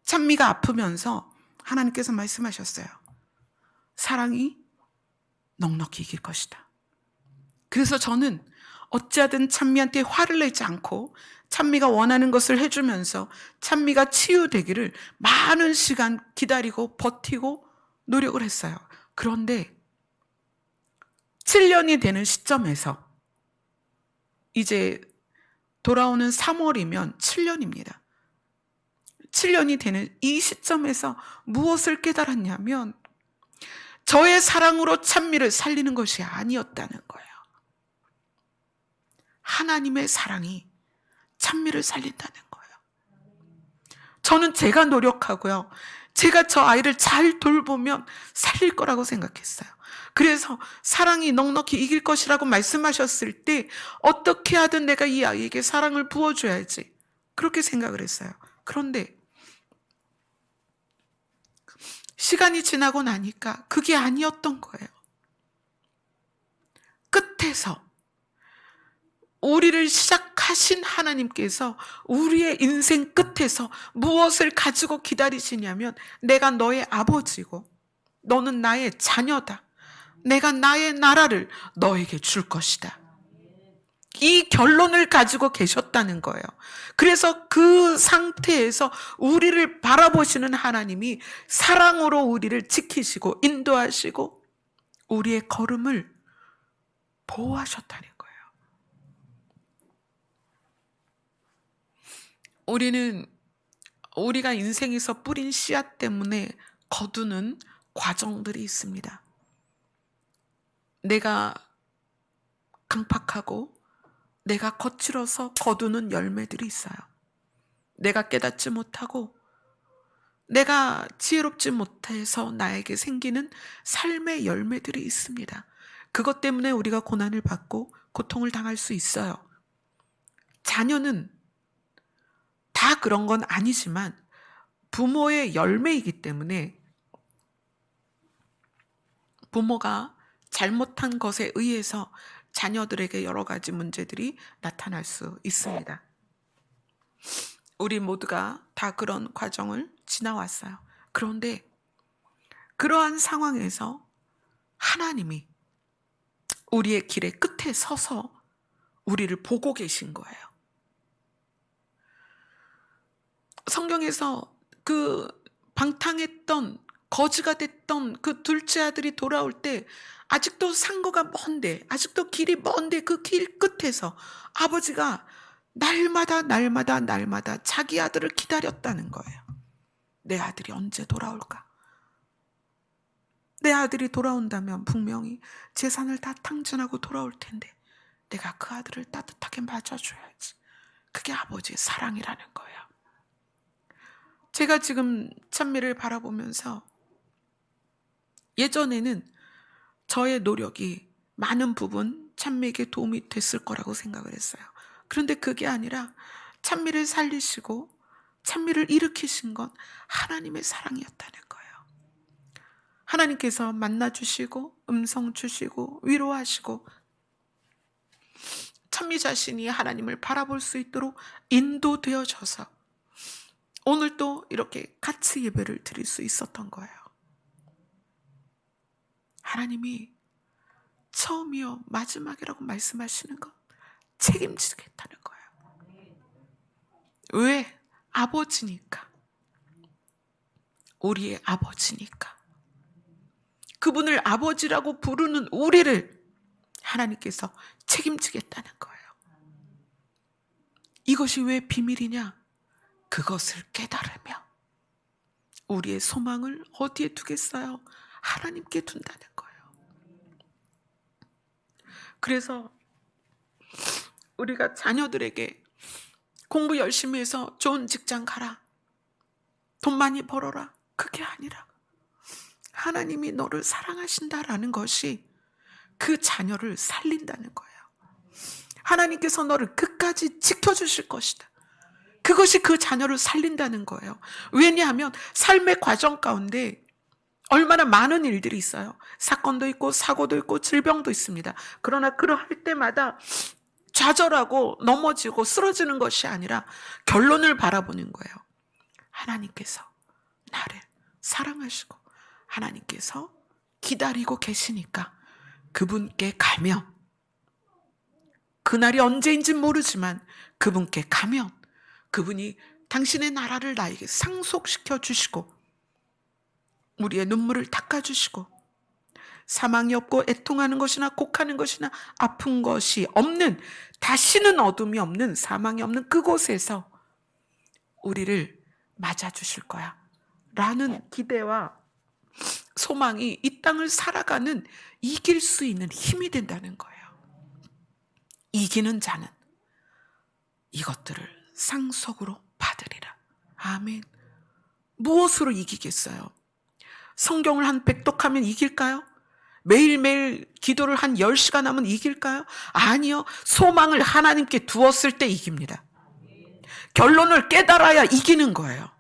찬미가 아프면서 하나님께서 말씀하셨어요. 사랑이 넉넉히 이길 것이다. 그래서 저는 어찌하든 찬미한테 화를 내지 않고 찬미가 원하는 것을 해주면서 찬미가 치유되기를 많은 시간 기다리고 버티고 노력을 했어요. 그런데 7년이 되는 시점에서 이제 돌아오는 3월이면 7년입니다. 7년이 되는 이 시점에서 무엇을 깨달았냐면 저의 사랑으로 찬미를 살리는 것이 아니었다는 거예요. 하나님의 사랑이 찬미를 살린다는 거예요. 저는 제가 노력하고요. 제가 저 아이를 잘 돌보면 살릴 거라고 생각했어요. 그래서 사랑이 넉넉히 이길 것이라고 말씀하셨을 때 어떻게 하든 내가 이 아이에게 사랑을 부어줘야지. 그렇게 생각을 했어요. 그런데 시간이 지나고 나니까 그게 아니었던 거예요. 끝에서 우리를 시작하신 하나님께서 우리의 인생 끝에서 무엇을 가지고 기다리시냐면 내가 너의 아버지고 너는 나의 자녀다. 내가 나의 나라를 너에게 줄 것이다. 이 결론을 가지고 계셨다는 거예요. 그래서 그 상태에서 우리를 바라보시는 하나님이 사랑으로 우리를 지키시고 인도하시고 우리의 걸음을 보호하셨다는 거예요. 우리가 인생에서 뿌린 씨앗 때문에 거두는 과정들이 있습니다. 내가 강팍하고 내가 거칠어서 거두는 열매들이 있어요. 내가 깨닫지 못하고 내가 지혜롭지 못해서 나에게 생기는 삶의 열매들이 있습니다. 그것 때문에 우리가 고난을 받고 고통을 당할 수 있어요. 자녀는 다 그런 건 아니지만 부모의 열매이기 때문에 부모가 잘못한 것에 의해서 자녀들에게 여러 가지 문제들이 나타날 수 있습니다. 우리 모두가 다 그런 과정을 지나왔어요. 그런데 그러한 상황에서 하나님이 우리의 길의 끝에 서서 우리를 보고 계신 거예요. 성경에서 그 방탕했던 거지가 됐던 그 둘째 아들이 돌아올 때 아직도 상고가 먼데 아직도 길이 먼데 그 길 끝에서 아버지가 날마다 자기 아들을 기다렸다는 거예요. 내 아들이 언제 돌아올까? 내 아들이 돌아온다면 분명히 재산을 다 탕진하고 돌아올 텐데 내가 그 아들을 따뜻하게 맞아줘야지. 그게 아버지의 사랑이라는 거예요. 제가 지금 찬미를 바라보면서 예전에는 저의 노력이 많은 부분 찬미에게 도움이 됐을 거라고 생각을 했어요. 그런데 그게 아니라 찬미를 살리시고 찬미를 일으키신 건 하나님의 사랑이었다는 거예요. 하나님께서 만나주시고 음성 주시고 위로하시고 찬미 자신이 하나님을 바라볼 수 있도록 인도되어져서 오늘도 이렇게 같이 예배를 드릴 수 있었던 거예요. 하나님이 처음이요 마지막이라고 말씀하시는 건 책임지겠다는 거예요. 왜? 아버지니까. 우리의 아버지니까. 그분을 아버지라고 부르는 우리를 하나님께서 책임지겠다는 거예요. 이것이 왜 비밀이냐? 그것을 깨달으며 우리의 소망을 어디에 두겠어요? 하나님께 둔다는 거예요. 그래서 우리가 자녀들에게 공부 열심히 해서 좋은 직장 가라, 돈 많이 벌어라, 그게 아니라 하나님이 너를 사랑하신다라는 것이 그 자녀를 살린다는 거예요. 하나님께서 너를 끝까지 지켜주실 것이다. 그것이 그 자녀를 살린다는 거예요. 왜냐하면 삶의 과정 가운데 얼마나 많은 일들이 있어요. 사건도 있고 사고도 있고 질병도 있습니다. 그러나 그러할 때마다 좌절하고 넘어지고 쓰러지는 것이 아니라 결론을 바라보는 거예요. 하나님께서 나를 사랑하시고 하나님께서 기다리고 계시니까 그분께 가면, 그날이 언제인지 모르지만 그분께 가면 그분이 당신의 나라를 나에게 상속시켜 주시고 우리의 눈물을 닦아주시고 사망이 없고 애통하는 것이나 곡하는 것이나 아픈 것이 없는, 다시는 어둠이 없는, 사망이 없는 그곳에서 우리를 맞아주실 거야 라는 기대와 소망이 이 땅을 살아가는 이길 수 있는 힘이 된다는 거예요. 이기는 자는 이것들을 상속으로 받으리라. 아멘. 무엇으로 이기겠어요? 성경을 한 100독하면 이길까요? 매일매일 기도를 한 10시간 하면 이길까요? 아니요. 소망을 하나님께 두었을 때 이깁니다. 결론을 깨달아야 이기는 거예요.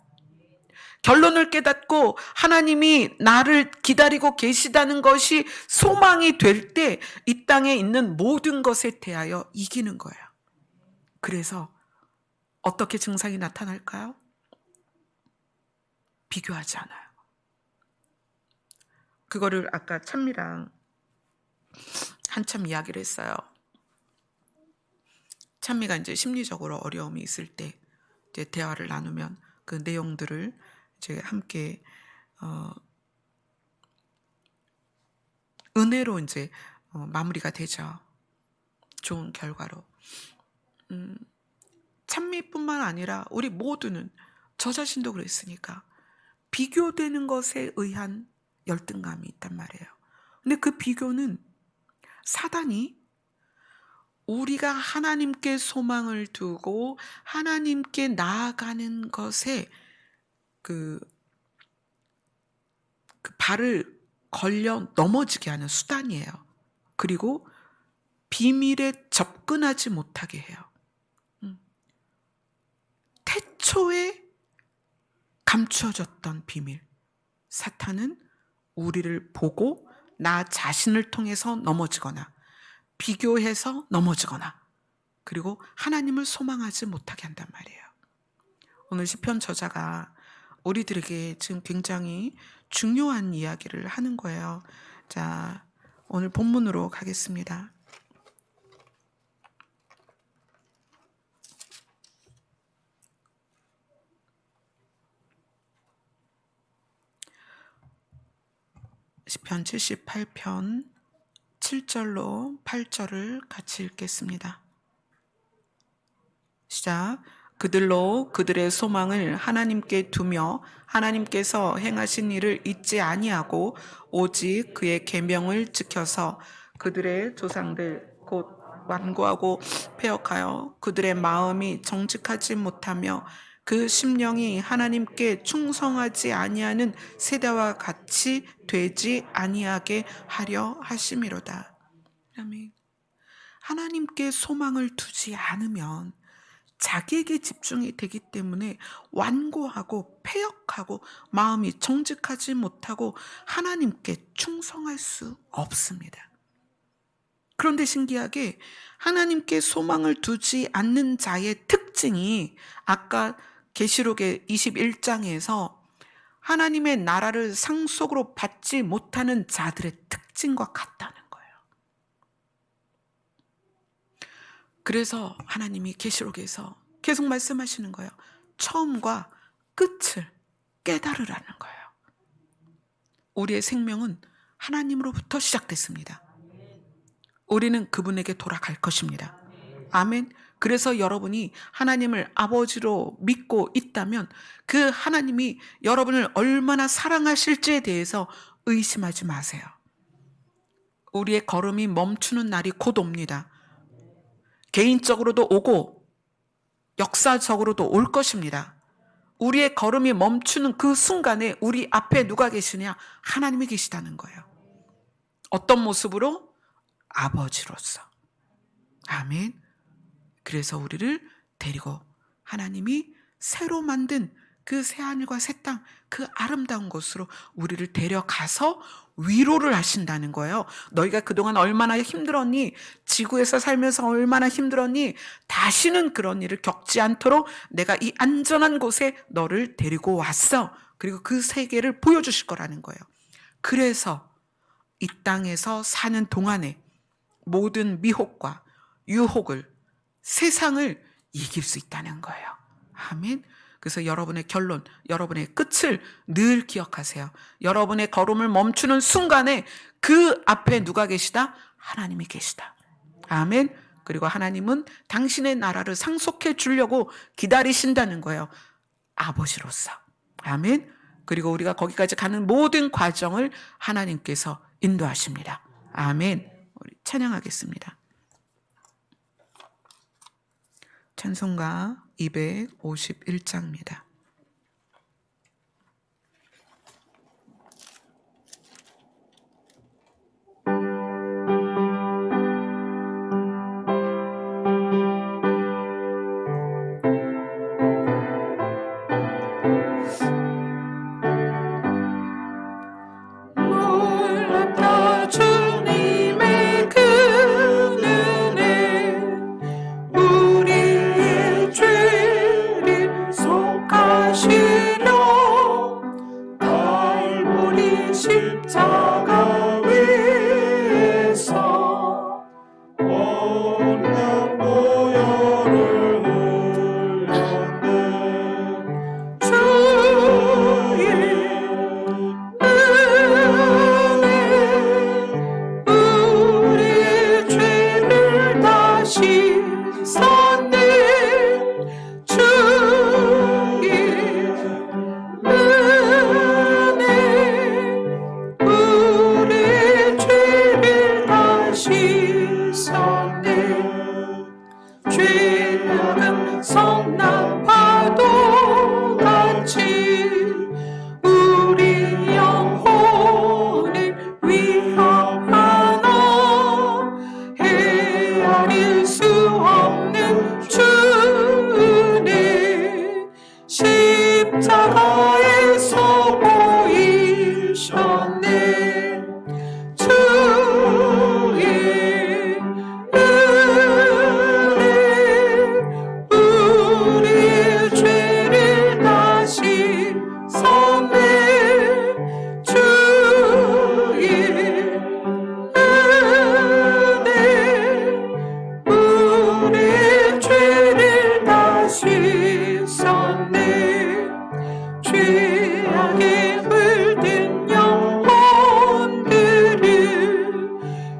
결론을 깨닫고 하나님이 나를 기다리고 계시다는 것이 소망이 될 때 이 땅에 있는 모든 것에 대하여 이기는 거예요. 그래서 어떻게 증상이 나타날까요? 비교하지 않아요. 그거를 아까 찬미랑 한참 이야기를 했어요. 찬미가 이제 심리적으로 어려움이 있을 때 이제 대화를 나누면 그 내용들을 이제 함께 은혜로 이제 마무리가 되죠. 좋은 결과로. 찬미뿐만 아니라 우리 모두는, 저 자신도 그랬으니까 비교되는 것에 의한 열등감이 있단 말이에요. 근데 그 비교는 사단이 우리가 하나님께 소망을 두고 하나님께 나아가는 것에 그 발을 걸려 넘어지게 하는 수단이에요. 그리고 비밀에 접근하지 못하게 해요. 태초에 감추어졌던 비밀. 사탄은 우리를 보고 나 자신을 통해서 넘어지거나 비교해서 넘어지거나 그리고 하나님을 소망하지 못하게 한단 말이에요. 오늘 시편 저자가 우리들에게 지금 굉장히 중요한 이야기를 하는 거예요. 자, 오늘 본문으로 가겠습니다. 시편 78편 7절로 8절을 같이 읽겠습니다. 시작. 그들로 그들의 소망을 하나님께 두며 하나님께서 행하신 일을 잊지 아니하고 오직 그의 계명을 지켜서 그들의 조상들 곧 완고하고 패역하여 그들의 마음이 정직하지 못하며 그 심령이 하나님께 충성하지 아니하는 세대와 같이 되지 아니하게 하려 하심이로다. 아멘. 하나님께 소망을 두지 않으면 자기에게 집중이 되기 때문에 완고하고 패역하고 마음이 정직하지 못하고 하나님께 충성할 수 없습니다. 그런데 신기하게 하나님께 소망을 두지 않는 자의 특징이 아까 계시록의 21장에서 하나님의 나라를 상속으로 받지 못하는 자들의 특징과 같다는 거예요. 그래서 하나님이 계시록에서 계속 말씀하시는 거예요. 처음과 끝을 깨달으라는 거예요. 우리의 생명은 하나님으로부터 시작됐습니다. 우리는 그분에게 돌아갈 것입니다. 아멘. 그래서 여러분이 하나님을 아버지로 믿고 있다면 그 하나님이 여러분을 얼마나 사랑하실지에 대해서 의심하지 마세요. 우리의 걸음이 멈추는 날이 곧 옵니다. 개인적으로도 오고 역사적으로도 올 것입니다. 우리의 걸음이 멈추는 그 순간에 우리 앞에 누가 계시냐? 하나님이 계시다는 거예요. 어떤 모습으로? 아버지로서. 아멘. 그래서 우리를 데리고 하나님이 새로 만든 그 새하늘과 새 땅, 그 아름다운 곳으로 우리를 데려가서 위로를 하신다는 거예요. 너희가 그동안 얼마나 힘들었니? 지구에서 살면서 얼마나 힘들었니? 다시는 그런 일을 겪지 않도록 내가 이 안전한 곳에 너를 데리고 왔어. 그리고 그 세계를 보여주실 거라는 거예요. 그래서 이 땅에서 사는 동안에 모든 미혹과 유혹을, 세상을 이길 수 있다는 거예요. 아멘. 그래서 여러분의 결론, 여러분의 끝을 늘 기억하세요. 여러분의 걸음을 멈추는 순간에 그 앞에 누가 계시다? 하나님이 계시다. 아멘. 그리고 하나님은 당신의 나라를 상속해 주려고 기다리신다는 거예요. 아버지로서. 아멘. 그리고 우리가 거기까지 가는 모든 과정을 하나님께서 인도하십니다. 아멘. 우리 찬양하겠습니다. 찬송가 251장입니다.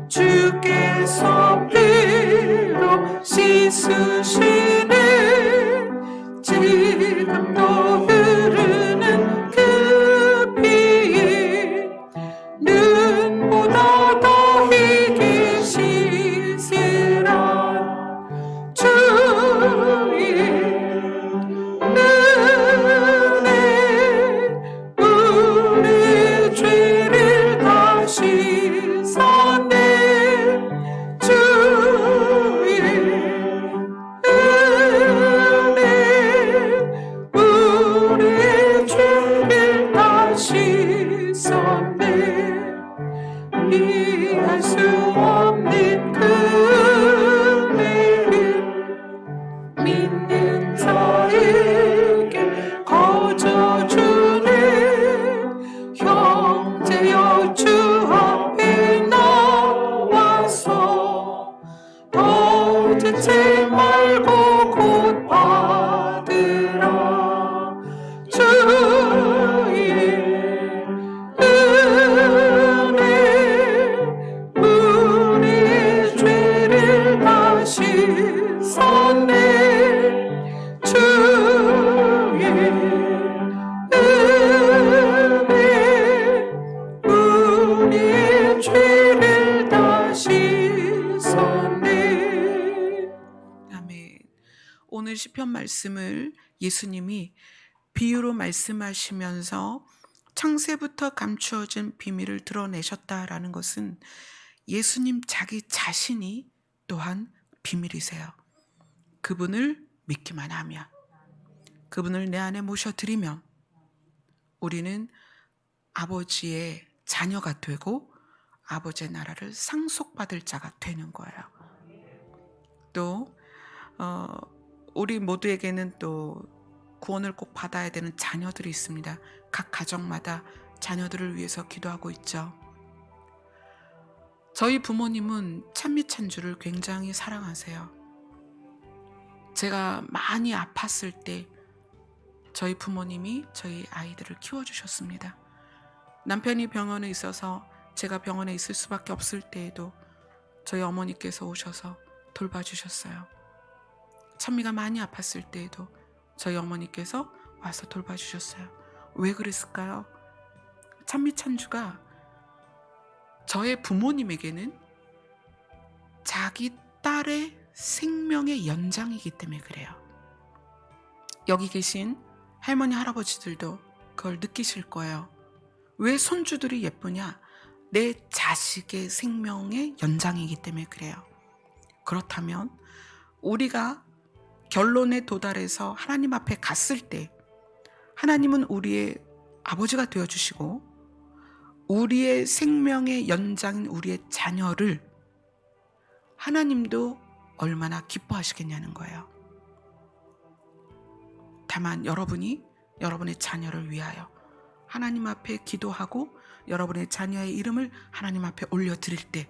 주께서 피로 씻으시네 믿는 자에게 거저 주네. 형제여 주 앞에 나와서 거짓지 말고 곧 받으라. 주의 은혜 우리의 죄를 다 씻었네. 주의 은혜 우리의 죄를 다 씻었네. 아멘. 오늘 시편 말씀을 예수님이 비유로 말씀하시면서 창세부터 감추어진 비밀을 드러내셨다라는 것은 예수님 자기 자신이 또한 비밀이세요. 그분을 믿기만 하면, 그분을 내 안에 모셔드리면 우리는 아버지의 자녀가 되고 아버지의 나라를 상속받을 자가 되는 거예요. 또 우리 모두에게는 또 구원을 꼭 받아야 되는 자녀들이 있습니다. 각 가정마다 자녀들을 위해서 기도하고 있죠. 저희 부모님은 찬미찬주를 굉장히 사랑하세요. 제가 많이 아팠을 때 저희 부모님이 저희 아이들을 키워주셨습니다. 남편이 병원에 있어서 제가 병원에 있을 수밖에 없을 때에도 저희 어머니께서 오셔서 돌봐주셨어요. 찬미가 많이 아팠을 때에도 저희 어머니께서 와서 돌봐주셨어요. 왜 그랬을까요? 찬미찬주가 저의 부모님에게는 자기 딸의 생명의 연장이기 때문에 그래요. 여기 계신 할머니 할아버지들도 그걸 느끼실 거예요. 왜 손주들이 예쁘냐? 내 자식의 생명의 연장이기 때문에 그래요. 그렇다면 우리가 결론에 도달해서 하나님 앞에 갔을 때 하나님은 우리의 아버지가 되어주시고 우리의 생명의 연장인 우리의 자녀를 하나님도 얼마나 기뻐하시겠냐는 거예요. 다만 여러분이 여러분의 자녀를 위하여 하나님 앞에 기도하고 여러분의 자녀의 이름을 하나님 앞에 올려드릴 때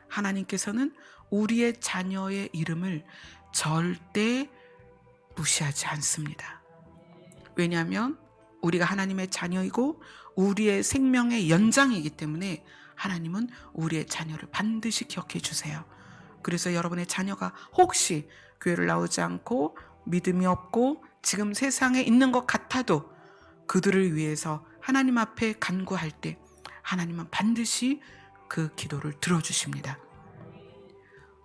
하나님께서는 우리의 자녀의 이름을 절대 무시하지 않습니다. 왜냐하면 우리가 하나님의 자녀이고 우리의 생명의 연장이기 때문에 하나님은 우리의 자녀를 반드시 기억해 주세요. 그래서 여러분의 자녀가 혹시 교회를 나오지 않고 믿음이 없고 지금 세상에 있는 것 같아도 그들을 위해서 하나님 앞에 간구할 때 하나님은 반드시 그 기도를 들어주십니다.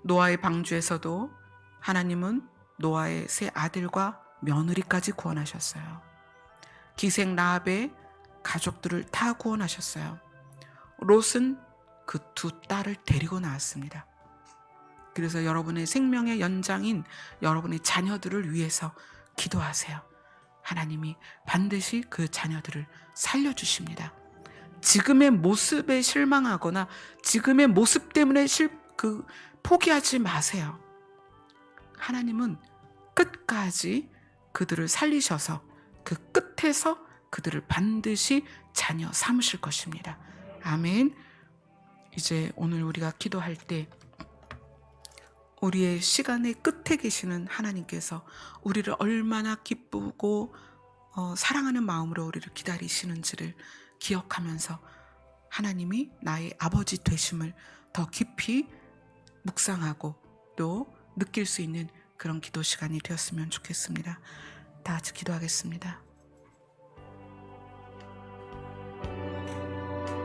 노아의 방주에서도 하나님은 노아의 세 아들과 며느리까지 구원하셨어요. 기생 라합의 가족들을 다 구원하셨어요. 롯은 그 두 딸을 데리고 나왔습니다. 그래서 여러분의 생명의 연장인 여러분의 자녀들을 위해서 기도하세요. 하나님이 반드시 그 자녀들을 살려주십니다. 지금의 모습에 실망하거나 지금의 모습 때문에 포기하지 마세요. 하나님은 끝까지 그들을 살리셔서 그 끝에서 그들을 반드시 자녀 삼으실 것입니다. 아멘. 이제 오늘 우리가 기도할 때 우리의 시간의 끝에 계시는 하나님께서 우리를 얼마나 기쁘고 사랑하는 마음으로 우리를 기다리시는지를 기억하면서 하나님이 나의 아버지 되심을 더 깊이 묵상하고 또 느낄 수 있는 그런 기도 시간이 되었으면 좋겠습니다. 다 같이 기도하겠습니다.